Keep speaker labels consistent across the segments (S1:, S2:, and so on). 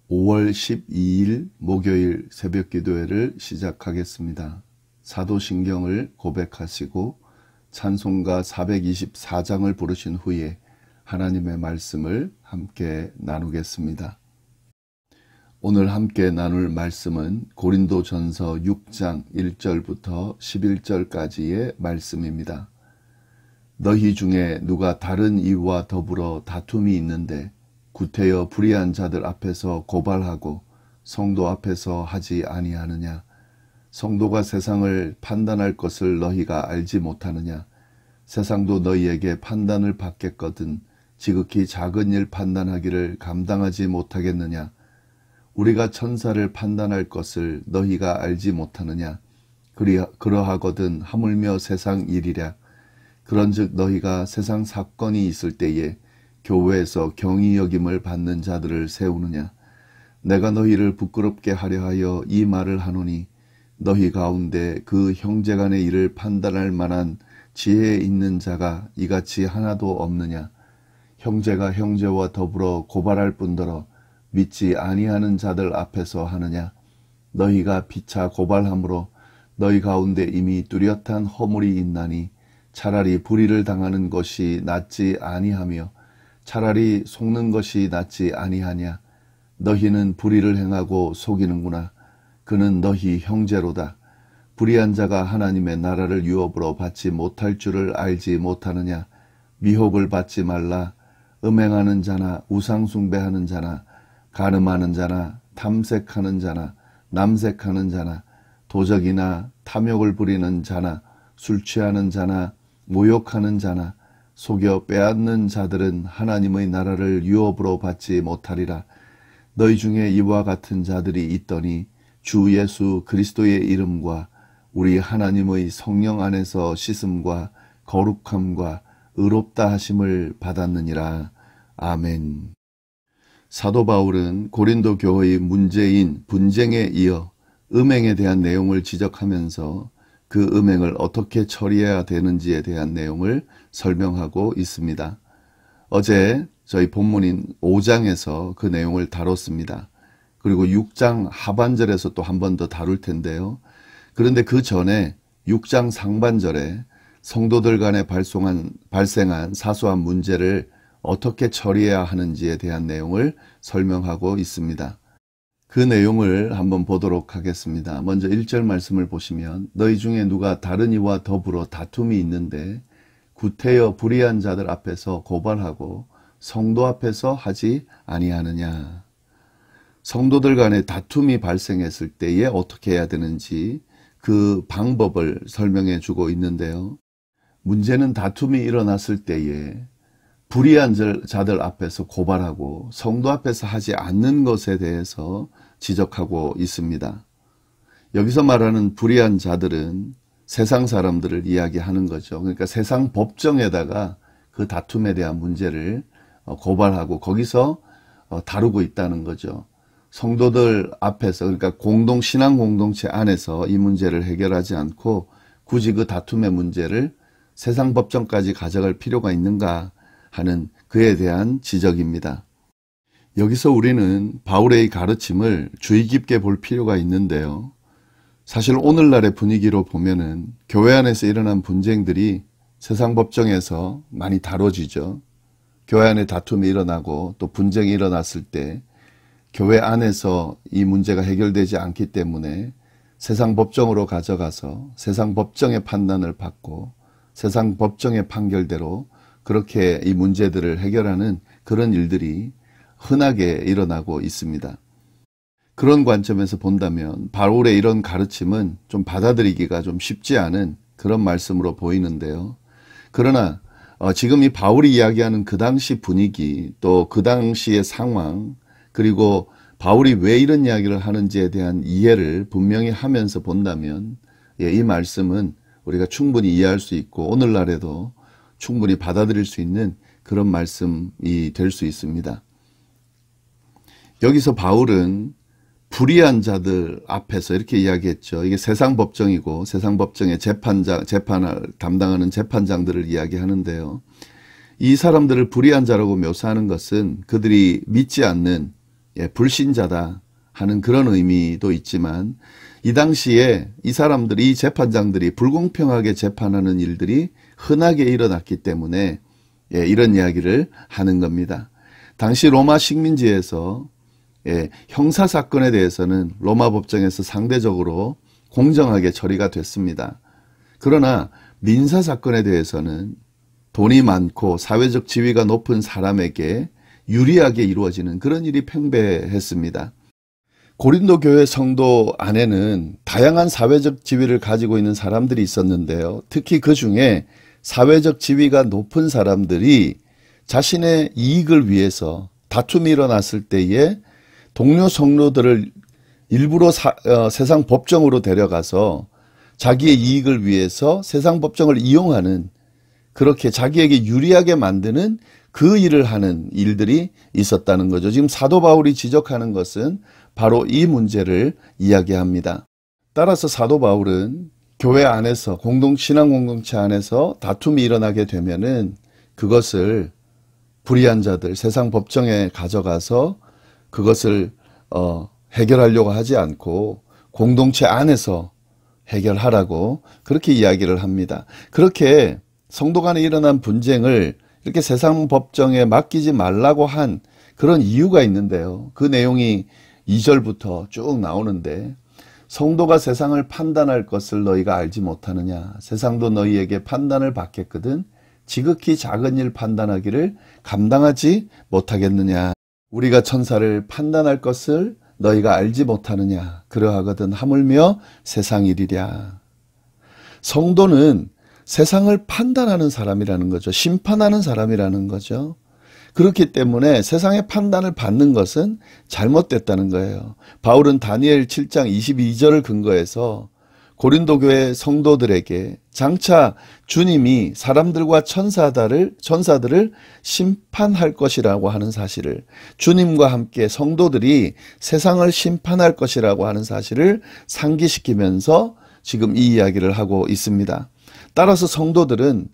S1: 5월 12일 목요일 새벽기도회를 시작하겠습니다. 사도신경을 고백하시고 찬송가 424장을 부르신 후에 하나님의 말씀을 함께 나누겠습니다. 오늘 함께 나눌 말씀은 고린도전서 6장 1절부터 11절까지의 말씀입니다. 너희 중에 누가 다른 이와 더불어 다툼이 있는데 구태여 불의한 자들 앞에서 고발하고 성도 앞에서 하지 아니하느냐? 성도가 세상을 판단할 것을 너희가 알지 못하느냐? 세상도 너희에게 판단을 받겠거든 지극히 작은 일 판단하기를 감당하지 못하겠느냐? 우리가 천사를 판단할 것을 너희가 알지 못하느냐? 그러하거든 하물며 세상 일이랴. 그런즉 너희가 세상 사건이 있을 때에 교회에서 경히 여김을 받는 자들을 세우느냐? 내가 너희를 부끄럽게 하려 하여 이 말을 하노니 너희 가운데 그 형제간의 일을 판단할 만한 지혜 있는 자가 이같이 하나도 없느냐? 형제가 형제와 더불어 고발할 뿐더러 믿지 아니하는 자들 앞에서 하느냐? 너희가 피차 고발함으로 너희 가운데 이미 뚜렷한 허물이 있나니 차라리 불의를 당하는 것이 낫지 아니하며 차라리 속는 것이 낫지 아니하냐? 너희는 불의를 행하고 속이는구나. 그는 너희 형제로다. 불의한 자가 하나님의 나라를 유업으로 받지 못할 줄을 알지 못하느냐? 미혹을 받지 말라. 음행하는 자나 우상숭배하는 자나 간음하는 자나 탐색하는 자나 남색하는 자나 도적이나 탐욕을 부리는 자나 술 취하는 자나 모욕하는 자나 속여 빼앗는 자들은 하나님의 나라를 유업으로 받지 못하리라. 너희 중에 이와 같은 자들이 있더니 주 예수 그리스도의 이름과 우리 하나님의 성령 안에서 씻음과 거룩함과 의롭다 하심을 받았느니라. 아멘. 사도 바울은 고린도 교회의 문제인 분쟁에 이어 음행에 대한 내용을 지적하면서 그 음행을 어떻게 처리해야 되는지에 대한 내용을 설명하고 있습니다. 어제 저희 본문인 5장에서 그 내용을 다뤘습니다. 그리고 6장 하반절에서 또 한 번 더 다룰 텐데요. 그런데 그 전에 6장 상반절에 성도들 간에 발생한 사소한 문제를 어떻게 처리해야 하는지에 대한 내용을 설명하고 있습니다. 그 내용을 한번 보도록 하겠습니다. 먼저 1절 말씀을 보시면 너희 중에 누가 다른 이와 더불어 다툼이 있는데 구태여 불의한 자들 앞에서 고발하고 성도 앞에서 하지 아니하느냐. 성도들 간에 다툼이 발생했을 때에 어떻게 해야 되는지 그 방법을 설명해 주고 있는데요. 문제는 다툼이 일어났을 때에 불의한 자들 앞에서 고발하고 성도 앞에서 하지 않는 것에 대해서 지적하고 있습니다. 여기서 말하는 불의한 자들은 세상 사람들을 이야기하는 거죠. 그러니까 세상 법정에다가 그 다툼에 대한 문제를 고발하고 거기서 다루고 있다는 거죠. 성도들 앞에서 그러니까 신앙 공동체 안에서 이 문제를 해결하지 않고 굳이 그 다툼의 문제를 세상 법정까지 가져갈 필요가 있는가 하는 그에 대한 지적입니다. 여기서 우리는 바울의 가르침을 주의 깊게 볼 필요가 있는데요. 사실 오늘날의 분위기로 보면은 교회 안에서 일어난 분쟁들이 세상 법정에서 많이 다뤄지죠. 교회 안에 다툼이 일어나고 또 분쟁이 일어났을 때 교회 안에서 이 문제가 해결되지 않기 때문에 세상 법정으로 가져가서 세상 법정의 판단을 받고 세상 법정의 판결대로 그렇게 이 문제들을 해결하는 그런 일들이 흔하게 일어나고 있습니다. 그런 관점에서 본다면 바울의 이런 가르침은 좀 받아들이기가 좀 쉽지 않은 그런 말씀으로 보이는데요. 그러나 지금 이 바울이 이야기하는 그 당시 분위기 또 그 당시의 상황 그리고 바울이 왜 이런 이야기를 하는지에 대한 이해를 분명히 하면서 본다면 이 말씀은 우리가 충분히 이해할 수 있고 오늘날에도 충분히 받아들일 수 있는 그런 말씀이 될 수 있습니다. 여기서 바울은 불의한 자들 앞에서 이렇게 이야기했죠. 이게 세상 법정이고 세상 법정의 재판을 담당하는 재판장들을 이야기하는데요. 이 사람들을 불의한 자라고 묘사하는 것은 그들이 믿지 않는 불신자다 하는 그런 의미도 있지만 이 당시에 이 사람들이, 이 재판장들이 불공평하게 재판하는 일들이 흔하게 일어났기 때문에 이런 이야기를 하는 겁니다. 당시 로마 식민지에서 형사사건에 대해서는 로마 법정에서 상대적으로 공정하게 처리가 됐습니다. 그러나 민사사건에 대해서는 돈이 많고 사회적 지위가 높은 사람에게 유리하게 이루어지는 그런 일이 팽배했습니다. 고린도 교회 성도 안에는 다양한 사회적 지위를 가지고 있는 사람들이 있었는데요. 특히 그 중에 사회적 지위가 높은 사람들이 자신의 이익을 위해서 다툼이 일어났을 때에 동료 성도들을 일부러 세상 법정으로 데려가서 자기의 이익을 위해서 세상 법정을 이용하는, 그렇게 자기에게 유리하게 만드는 그 일을 하는 일들이 있었다는 거죠. 지금 사도 바울이 지적하는 것은 바로 이 문제를 이야기합니다. 따라서 사도 바울은 교회 안에서, 신앙 공동체 안에서 다툼이 일어나게 되면은 그것을 불의한 자들, 세상 법정에 가져가서 그것을 해결하려고 하지 않고 공동체 안에서 해결하라고 그렇게 이야기를 합니다. 그렇게 성도 간에 일어난 분쟁을 이렇게 세상 법정에 맡기지 말라고 한 그런 이유가 있는데요. 그 내용이 2절부터 쭉 나오는데, 성도가 세상을 판단할 것을 너희가 알지 못하느냐. 세상도 너희에게 판단을 받겠거든 지극히 작은 일 판단하기를 감당하지 못하겠느냐. 우리가 천사를 판단할 것을 너희가 알지 못하느냐. 그러하거든 하물며 세상 일이랴. 성도는 세상을 판단하는 사람이라는 거죠. 심판하는 사람이라는 거죠. 그렇기 때문에 세상의 판단을 받는 것은 잘못됐다는 거예요. 바울은 다니엘 7장 22절을 근거해서 고린도 교회 성도들에게 장차 주님이 사람들과 천사들을 심판할 것이라고 하는 사실을, 주님과 함께 성도들이 세상을 심판할 것이라고 하는 사실을 상기시키면서 지금 이 이야기를 하고 있습니다. 따라서 성도들은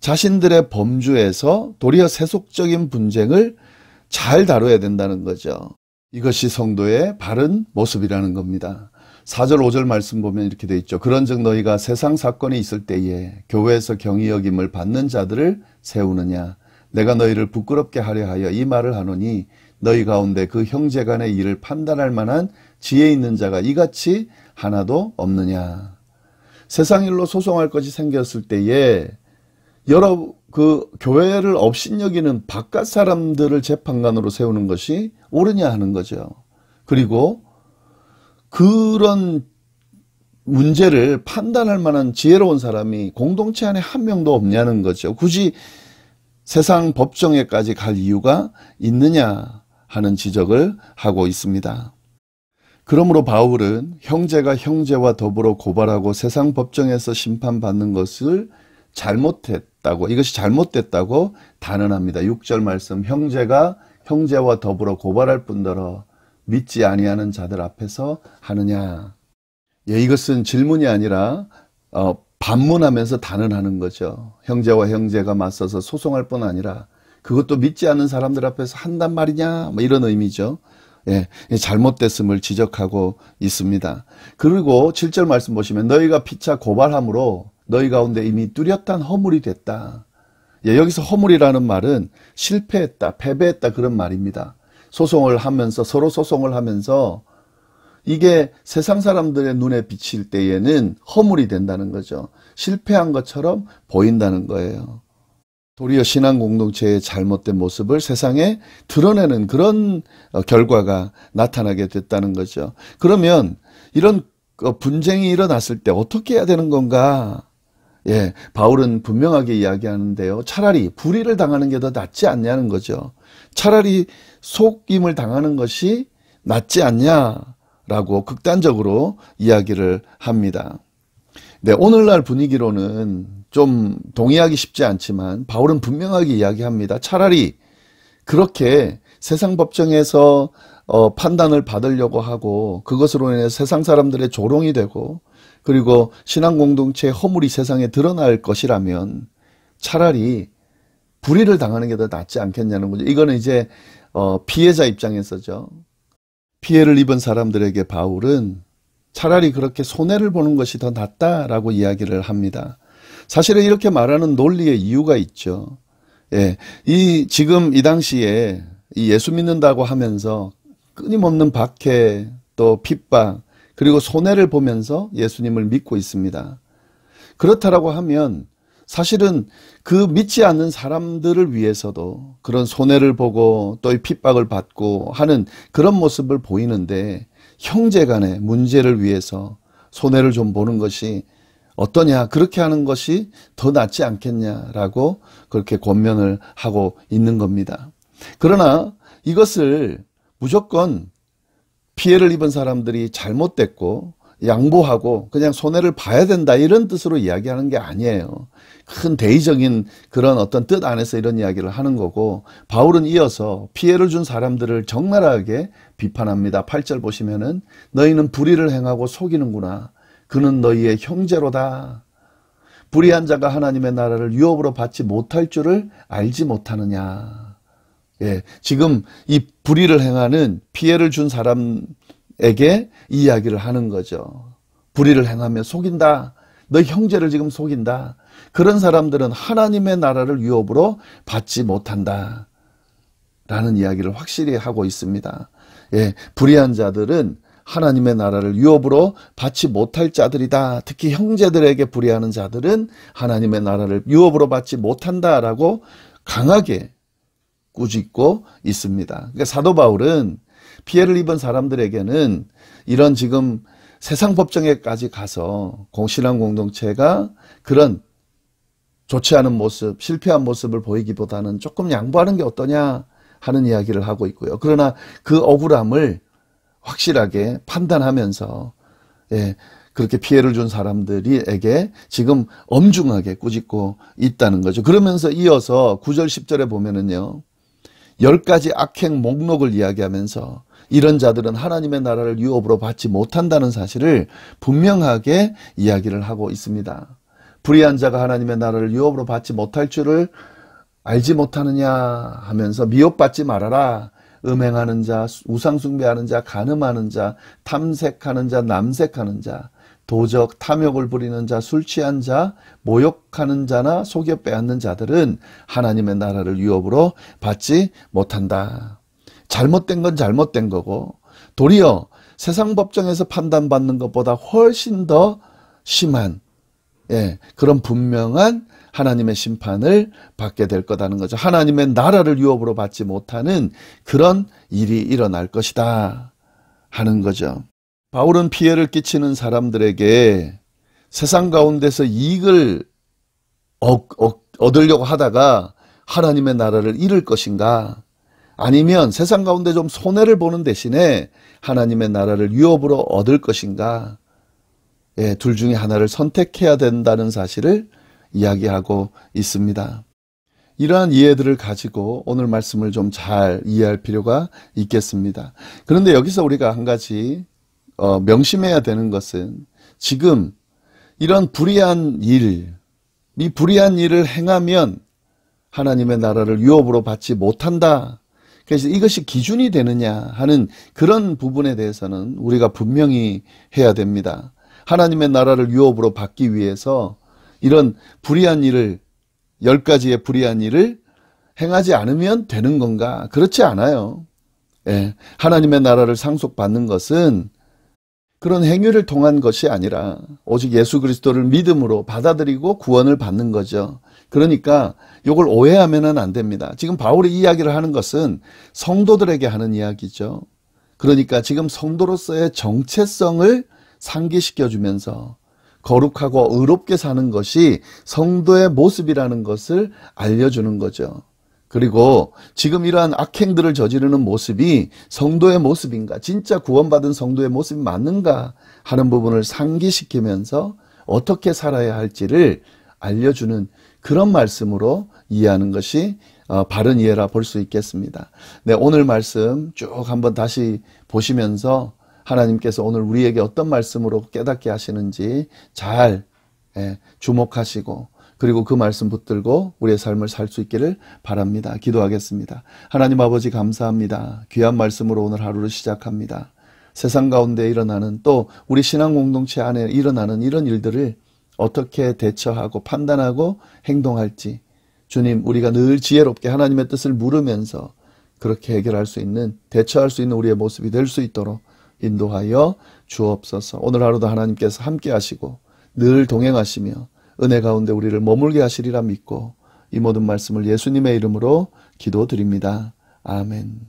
S1: 자신들의 범주에서 도리어 세속적인 분쟁을 잘 다뤄야 된다는 거죠. 이것이 성도의 바른 모습이라는 겁니다. 4절 5절 말씀 보면 이렇게 돼 있죠. 그런즉 너희가 세상 사건이 있을 때에 교회에서 경히 여김을 받는 자들을 세우느냐. 내가 너희를 부끄럽게 하려 하여 이 말을 하노니 너희 가운데 그 형제간의 일을 판단할 만한 지혜 있는 자가 이같이 하나도 없느냐. 세상 일로 소송할 것이 생겼을 때에 여러 교회를 업신여기는 바깥 사람들을 재판관으로 세우는 것이 옳으냐 하는 거죠. 그리고 그런 문제를 판단할 만한 지혜로운 사람이 공동체 안에 한 명도 없냐는 거죠. 굳이 세상 법정에까지 갈 이유가 있느냐 하는 지적을 하고 있습니다. 그러므로 바울은 형제가 형제와 더불어 고발하고 세상 법정에서 심판받는 것을 이것이 잘못됐다고 단언합니다. 6절 말씀, 형제가 형제와 더불어 고발할 뿐더러 믿지 아니하는 자들 앞에서 하느냐. 이것은 질문이 아니라 반문하면서 단언하는 거죠. 형제와 형제가 맞서서 소송할 뿐 아니라 그것도 믿지 않는 사람들 앞에서 한단 말이냐, 이런 의미죠. 잘못됐음을 지적하고 있습니다. 그리고 7절 말씀 보시면 너희가 피차 고발함으로 너희 가운데 이미 뚜렷한 허물이 됐다. 여기서 허물이라는 말은 실패했다, 패배했다 그런 말입니다. 소송을 하면서, 서로 소송을 하면서 이게 세상 사람들의 눈에 비칠 때에는 허물이 된다는 거죠. 실패한 것처럼 보인다는 거예요. 도리어 신앙 공동체의 잘못된 모습을 세상에 드러내는 그런 결과가 나타나게 됐다는 거죠. 그러면 이런 분쟁이 일어났을 때 어떻게 해야 되는 건가? 바울은 분명하게 이야기하는데요. 차라리 불의를 당하는 게 더 낫지 않냐는 거죠. 차라리 속임을 당하는 것이 낫지 않냐라고 극단적으로 이야기를 합니다. 오늘날 분위기로는 좀 동의하기 쉽지 않지만 바울은 분명하게 이야기합니다. 차라리 그렇게 세상 법정에서 판단을 받으려고 하고 그것으로 인해 세상 사람들의 조롱이 되고 그리고 신앙 공동체의 허물이 세상에 드러날 것이라면 차라리 불의를 당하는 게 더 낫지 않겠냐는 거죠. 이거는 이제 피해자 입장에서죠. 피해를 입은 사람들에게 바울은 차라리 그렇게 손해를 보는 것이 더 낫다라고 이야기를 합니다. 사실은 이렇게 말하는 논리의 이유가 있죠. 예, 지금 이 당시에 이 예수 믿는다고 하면서 끊임없는 박해, 또 핍박, 그리고 손해를 보면서 예수님을 믿고 있습니다. 그렇다라고 하면 사실은 그 믿지 않는 사람들을 위해서도 그런 손해를 보고 또 이 핍박을 받고 하는 그런 모습을 보이는데, 형제 간의 문제를 위해서 손해를 좀 보는 것이 어떠냐, 그렇게 하는 것이 더 낫지 않겠냐라고 그렇게 권면을 하고 있는 겁니다. 그러나 이것을 무조건 피해를 입은 사람들이 잘못됐고 양보하고 그냥 손해를 봐야 된다, 이런 뜻으로 이야기하는 게 아니에요. 큰 대의적인 그런 어떤 뜻 안에서 이런 이야기를 하는 거고, 바울은 이어서 피해를 준 사람들을 적나라하게 비판합니다. 8절 보시면은 너희는 불의를 행하고 속이는구나. 그는 너희의 형제로다. 불의한 자가 하나님의 나라를 유업으로 받지 못할 줄을 알지 못하느냐. 예, 지금 이 불의를 행하는, 피해를 준 사람에게 이 이야기를 하는 거죠. 불의를 행하며 속인다. 너 형제를 지금 속인다. 그런 사람들은 하나님의 나라를 유업으로 받지 못한다. 라는 이야기를 확실히 하고 있습니다. 예, 불의한 자들은 하나님의 나라를 유업으로 받지 못할 자들이다. 특히 형제들에게 불의하는 자들은 하나님의 나라를 유업으로 받지 못한다라고 강하게 꾸짖고 있습니다. 그러니까 사도 바울은 피해를 입은 사람들에게는 이런 지금 세상 법정에까지 가서 신앙 공동체가 그런 좋지 않은 모습, 실패한 모습을 보이기보다는 조금 양보하는 게 어떠냐 하는 이야기를 하고 있고요. 그러나 그 억울함을 확실하게 판단하면서, 예, 그렇게 피해를 준 사람들에게 지금 엄중하게 꾸짖고 있다는 거죠. 그러면서 이어서 9절 10절에 보면은요, 10가지 악행 목록을 이야기하면서 이런 자들은 하나님의 나라를 유업으로 받지 못한다는 사실을 분명하게 이야기를 하고 있습니다. 불의한 자가 하나님의 나라를 유업으로 받지 못할 줄을 알지 못하느냐 하면서 미혹받지 말아라. 음행하는 자, 우상숭배하는 자, 간음하는 자, 탐색하는 자, 남색하는 자, 도적, 탐욕을 부리는 자, 술 취한 자, 모욕하는 자나 속여 빼앗는 자들은 하나님의 나라를 유업으로 받지 못한다. 잘못된 건 잘못된 거고, 도리어 세상 법정에서 판단받는 것보다 훨씬 더 심한, 예, 그런 분명한 하나님의 심판을 받게 될 거다는 거죠. 하나님의 나라를 유업으로 받지 못하는 그런 일이 일어날 것이다 하는 거죠. 바울은 피해를 끼치는 사람들에게 세상 가운데서 이익을 얻으려고 하다가 하나님의 나라를 잃을 것인가, 아니면 세상 가운데 좀 손해를 보는 대신에 하나님의 나라를 유업으로 얻을 것인가, 예, 둘 중에 하나를 선택해야 된다는 사실을 이야기하고 있습니다. 이러한 이해들을 가지고 오늘 말씀을 좀 잘 이해할 필요가 있겠습니다. 그런데 여기서 우리가 한 가지 명심해야 되는 것은, 지금 이런 불의한 일, 이 불의한 일을 행하면 하나님의 나라를 유업으로 받지 못한다. 그래서 이것이 기준이 되느냐 하는 그런 부분에 대해서는 우리가 분명히 해야 됩니다. 하나님의 나라를 유업으로 받기 위해서 이런 불의한 일을, 10가지의 불의한 일을 행하지 않으면 되는 건가? 그렇지 않아요. 예, 하나님의 나라를 상속받는 것은 그런 행위를 통한 것이 아니라 오직 예수 그리스도를 믿음으로 받아들이고 구원을 받는 거죠. 그러니까 이걸 오해하면 안 됩니다. 지금 바울이 이야기를 하는 것은 성도들에게 하는 이야기죠. 그러니까 지금 성도로서의 정체성을 상기시켜주면서 거룩하고 의롭게 사는 것이 성도의 모습이라는 것을 알려주는 거죠. 그리고 지금 이러한 악행들을 저지르는 모습이 성도의 모습인가, 진짜 구원받은 성도의 모습이 맞는가 하는 부분을 상기시키면서 어떻게 살아야 할지를 알려주는 그런 말씀으로 이해하는 것이 바른 이해라 볼 수 있겠습니다. 네, 오늘 말씀 쭉 한번 다시 보시면서 하나님께서 오늘 우리에게 어떤 말씀으로 깨닫게 하시는지 잘 주목하시고, 그리고 그 말씀 붙들고 우리의 삶을 살 수 있기를 바랍니다. 기도하겠습니다. 하나님 아버지 감사합니다. 귀한 말씀으로 오늘 하루를 시작합니다. 세상 가운데 일어나는 또 우리 신앙 공동체 안에 일어나는 이런 일들을 어떻게 대처하고 판단하고 행동할지 주님, 우리가 늘 지혜롭게 하나님의 뜻을 물으면서 그렇게 해결할 수 있는, 대처할 수 있는 우리의 모습이 될 수 있도록 인도하여 주옵소서. 오늘 하루도 하나님께서 함께 하시고 늘 동행하시며 은혜 가운데 우리를 머물게 하시리라 믿고 이 모든 말씀을 예수님의 이름으로 기도드립니다. 아멘.